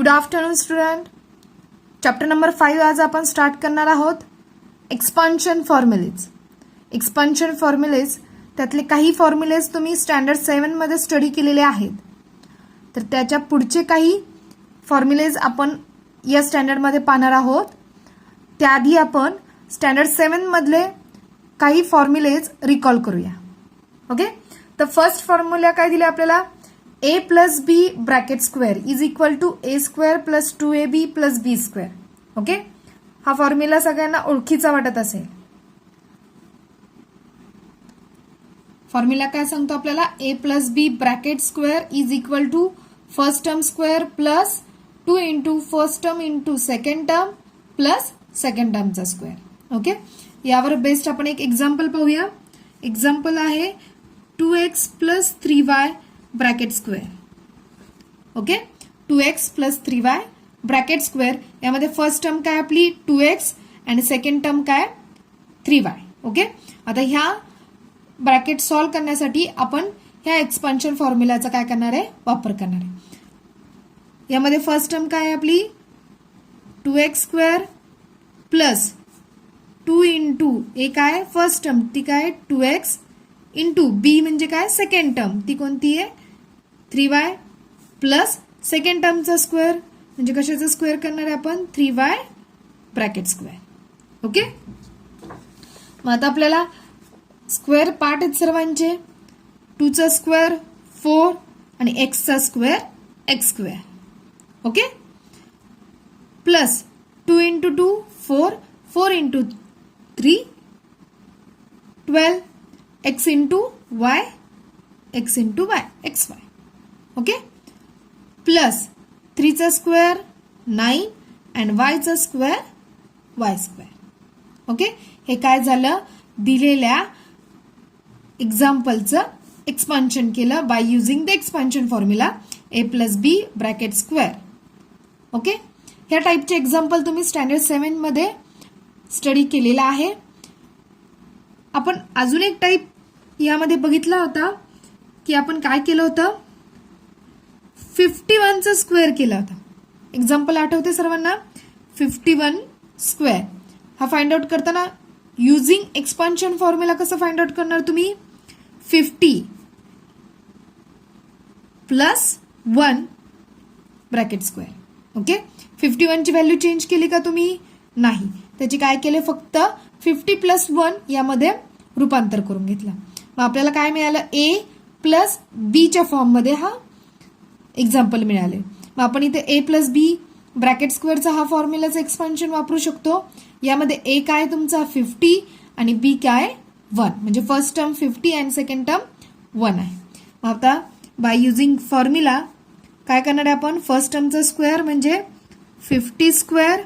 Afternoon student. Chapter number 5 आज आपण start करणार आहोत. Expansion formulas. एक्सपान्शन फॉर्म्युलेज त्यातले काही फॉर्म्युलेज तुम्ही स्टँडर्ड 7 मध्ये स्टडी केलेले आहेत. तर त्याच्या पुढचे काही फॉर्म्युलेज आपण या स्टँडर्ड मध्ये पाहणार आहोत. त्याआधी आपण स्टँडर्ड 7 मधले काही फॉर्म्युलेज रिकॉल करूया. ओके. तर फर्स्ट फॉर्म्युला काय दिले आपल्याला, a plus B bracket square is equal to a square plus 2ab plus b square. Okay. हा फॉर्म्युला सगळ्यांना ओळखीचा वाटत असेल. फॉर्म्युला काय सांगतो आपल्याला, a plus B bracket square is equal to first term square plus 2 into first term into second term plus second टर्मचा square. Okay. यावर बेस्ड आपण एक एक्झाम्पल पाहूया. एक्झाम्पल आहे 2x plus 3y bracket square. Okay. 2x plus 3y bracket square. यामध्ये first term काय आपली 2x आणि सेकंड टर्म काय 3y. ओके. आता ह्या ब्रॅकेट सॉल्व्ह करण्यासाठी आपण ह्या एक्सपान्शन फॉर्म्युलाचा काय करणार आहे, वापर करणार आहे. यामध्ये फर्स्ट टर्म काय आहे आपली 2x स्क्वेअर प्लस 2 इंटू ए काय फर्स्ट टर्म ती काय 2x इंटू बी म्हणजे काय सेकंड टर्म ती कोणती आहे 3y प्लस सेकंड टर्मचा स्क्वेअर म्हणजे कशाचा स्क्वेअर करणार आहे आपण 3y ब्रॅकेट स्क्वेअर. ओके. मग आता आपल्याला स्क्वेअर पार्ट आहेत सर्वांचे. 2 चा स्क्वेअर 4 आणि x चा square x square. Okay. Plus 2 into 2 4 4 into 3 12 x into y x into y xy. Okay. Plus 3 चा स्क्वेअर 9 अँड y चा स्क्वेअर y स्क्वेअर. ओके. हे काय झालं, दिलेल्या एक्झाम्पलचं एक्सपान्शन केलं by using the expansion formula a plus B bracket square. Okay. ह्या टाईपचे एक्झाम्पल तुम्ही स्टँडर्ड 7 मध्ये स्टडी केलेला आहे. आपण अजून एक टाईप यामध्ये बघितला होता की आपण काय केलं होतं 51 चा स्क्वेअर केला होता. एक्झाम्पल आठवते सर्वांना 51 स्क्वेअर. हा फाइंड आउट करताना युझिंग एक्सपान्शन फॉर्म्युला कसं फाइंड आउट करणार तुम्ही 50 प्लस 1 ब्रॅकेट स्क्वेअर. ओके. 51 ची व्हॅल्यू चेंज केली का तुम्ही, नाही. त्याची काय केले फक्त 50 प्लस 1 यामध्ये रूपांतर करून घेतलं. मग आपल्याला काय मिळालं a प्लस b च्या फॉर्म मध्ये हा एक्झाम्पल मिळाले. मग आपण इथे a प्लस बी ब्रॅकेट स्क्वेअरचा हा फॉर्म्युलाचं एक्सपान्शन वापरू शकतो. यामध्ये a काय तुमचा 50 आणि b काय 1 म्हणजे फर्स्ट टर्म 50 आणि सेकंड टर्म 1 आहे. मग आता बाय युझिंग फॉर्म्युला काय करणार आहे आपण, फर्स्ट टर्मचा स्क्वेअर म्हणजे 50 square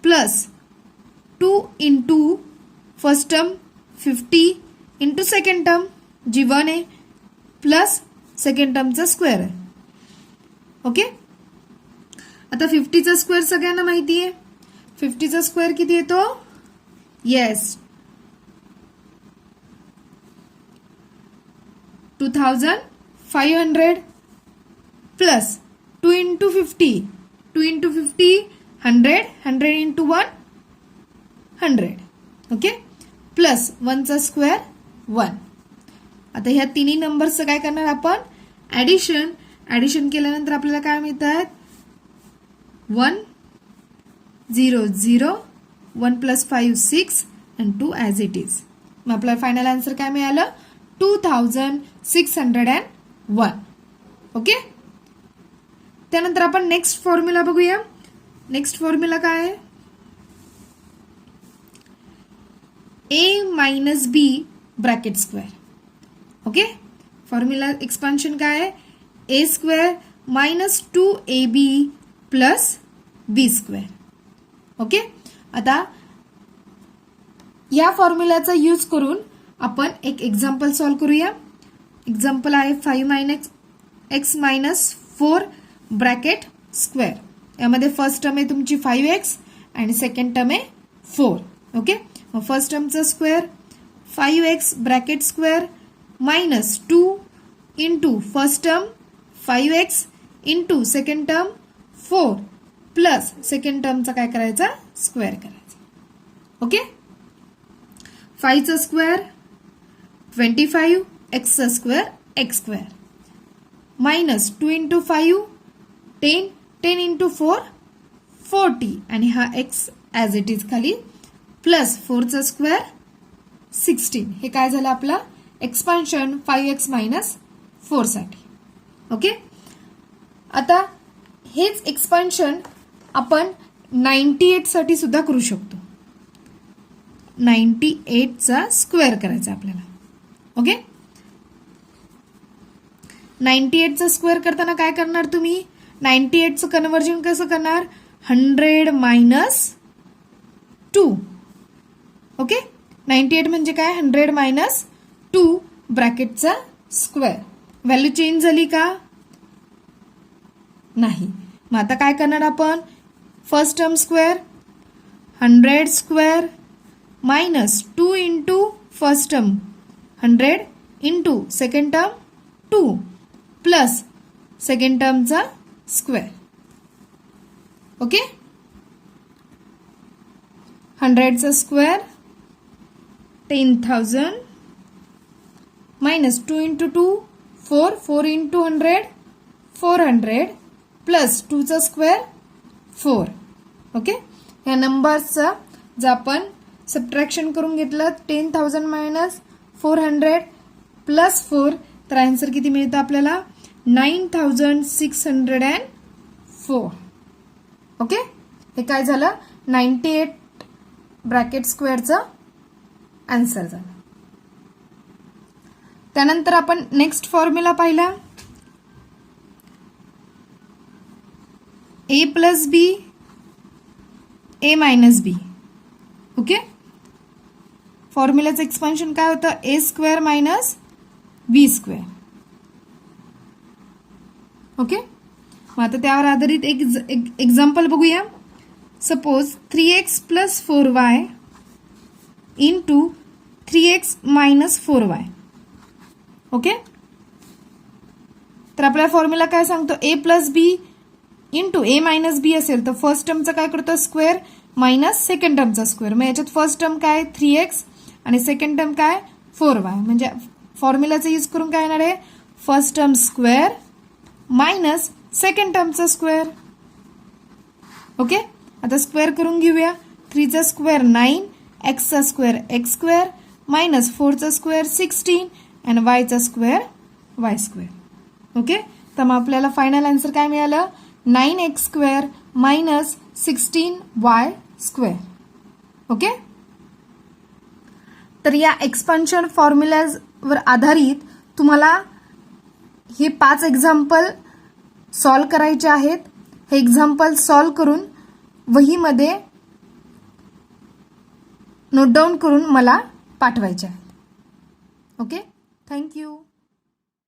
plus 2 into first term 50 into second term जी 1 आहे प्लस सेकंड टर्मचा स्क्वेअर आहे. ओके. आता 50 चा स्क्वेअर सगळ्यांना माहिती आहे. 50 चा स्क्वेअर किती येतो, yes 2500 plus 2 into 50 2 into 50 100 100 into 1 100. Okay. Plus 1 चा स्क्वेअर 1. आता ह्या तिन्ही नंबरचं काय करणार आपण ऍडिशन. ऍडिशन केल्यानंतर आपल्याला काय मिळतात 1 0 0 1 plus 5 6 and 2 as it is. मग आपल्याला फायनल आन्सर काय मिळालं 2601. ओके. त्यानंतर आपण नेक्स्ट फॉर्म्युला बघूया. नेक्स्ट फॉर्म्युला काय आहे a minus B bracket square. Okay. Formula expansion काय आहे a square minus 2ab plus b square. Okay. आता या फॉर्म्युलाचा यूज करून आपण एक एक्झाम्पल सॉल्व्ह करूया. एक्झाम्पल आहे 5 x मायनस 4 ब्रॅकेट स्क्वेअर. यामध्ये फर्स्ट टर्म आहे तुमची 5x आणि सेकंड टर्म आहे 4. ओके. फर्स्ट टर्मचा square 5x bracket square minus 2 into first term 5x into second term 4 plus second टर्मचा काय करायचा स्क्वेअर करायचा. ओके. 5 चा स्क्वेअर 25 x चा square x square minus 2 into 5 10 10 into 4 40 आणि हा x ॲज इट इज खाली प्लस 4 चा स्क्वेअर 16. हे काय झालं आपलं एक्सपान्शन 5x मायनस 4 साठी. ओके. आता हेच एक्सपान्शन आपण 98 साठी सुद्धा करू शकतो. 98 चा स्क्वेअर करायचा आपल्याला. ओके. 98 चा स्क्वेअर करताना काय करणार तुम्ही 98 चं कन्वर्जन कसं करणार 100 मायनस 2. ओके. 98 म्हणजे काय 100 मायनस 2 ब्रॅकेटचा स्क्वेअर. व्हॅल्यू चेंज झाली का नाही. मग आता काय करणार आपण first term square 100 square minus 2 into first term 100 into second term 2 plus second टर्मचा स्क्वेअर. ओके. 100 चा square 10,000 minus 2 into 2 4 4 into 100 400 plus 2 चा स्क्वेअर 4. ओके. या नंबर्सचा जर आपण सबट्रॅक्शन करून घेतलं 10,000 मायनस 400 प्लस 4 तर आन्सर किती मिळतं आपल्याला 9,604. ओके. हे काय झालं 98 ब्रॅकेट स्क्वेअरचं आन्सर झालं. त्यानंतर आपण नेक्स्ट फॉर्म्युला पाहिला a plus B a minus B. Okay. फॉर्म्युलाचं एक्सपान्शन काय होतं a square minus B square. Okay. मग आता त्यावर आधारित एक एक्झाम्पल बघूया. Suppose 3x plus 4y into 3x minus 4y. Okay. तर आपला फॉर्म्युला काय सांगतो a plus B into a minus B असेल तर फर्स्ट टर्मचा काय करतो स्क्वेअर मायनस सेकंड टर्मचा स्क्वेअर. मग याच्यात फर्स्ट टर्म काय 3x आणि सेकंड टर्म काय 4y. म्हणजे फॉर्म्युलाचा यूज करून काय येणार आहे first term square minus second टर्मचा स्क्वेअर. ओके. आता स्क्वेअर करून घेऊया. 3 चा स्क्वेअर 9 x चा स्क्वेअर x स्क्वेअर मायनस 4 चा स्क्वेअर 16 आणि y चा स्क्वेअर y स्क्वेअर. ओके. तर मग आपल्याला फायनल आन्सर काय मिळालं 9x square minus 16y square. Okay. तर या एक्सपान्शन फॉर्म्युलावर आधारित तुम्हाला हे 5 एक्झाम्पल सॉल्व करायचे आहेत. हे एक्झाम्पल सॉल्व करून वहीमध्ये नोट डाऊन करून मला पाठवायचे आहेत. ओके. थँक्यू.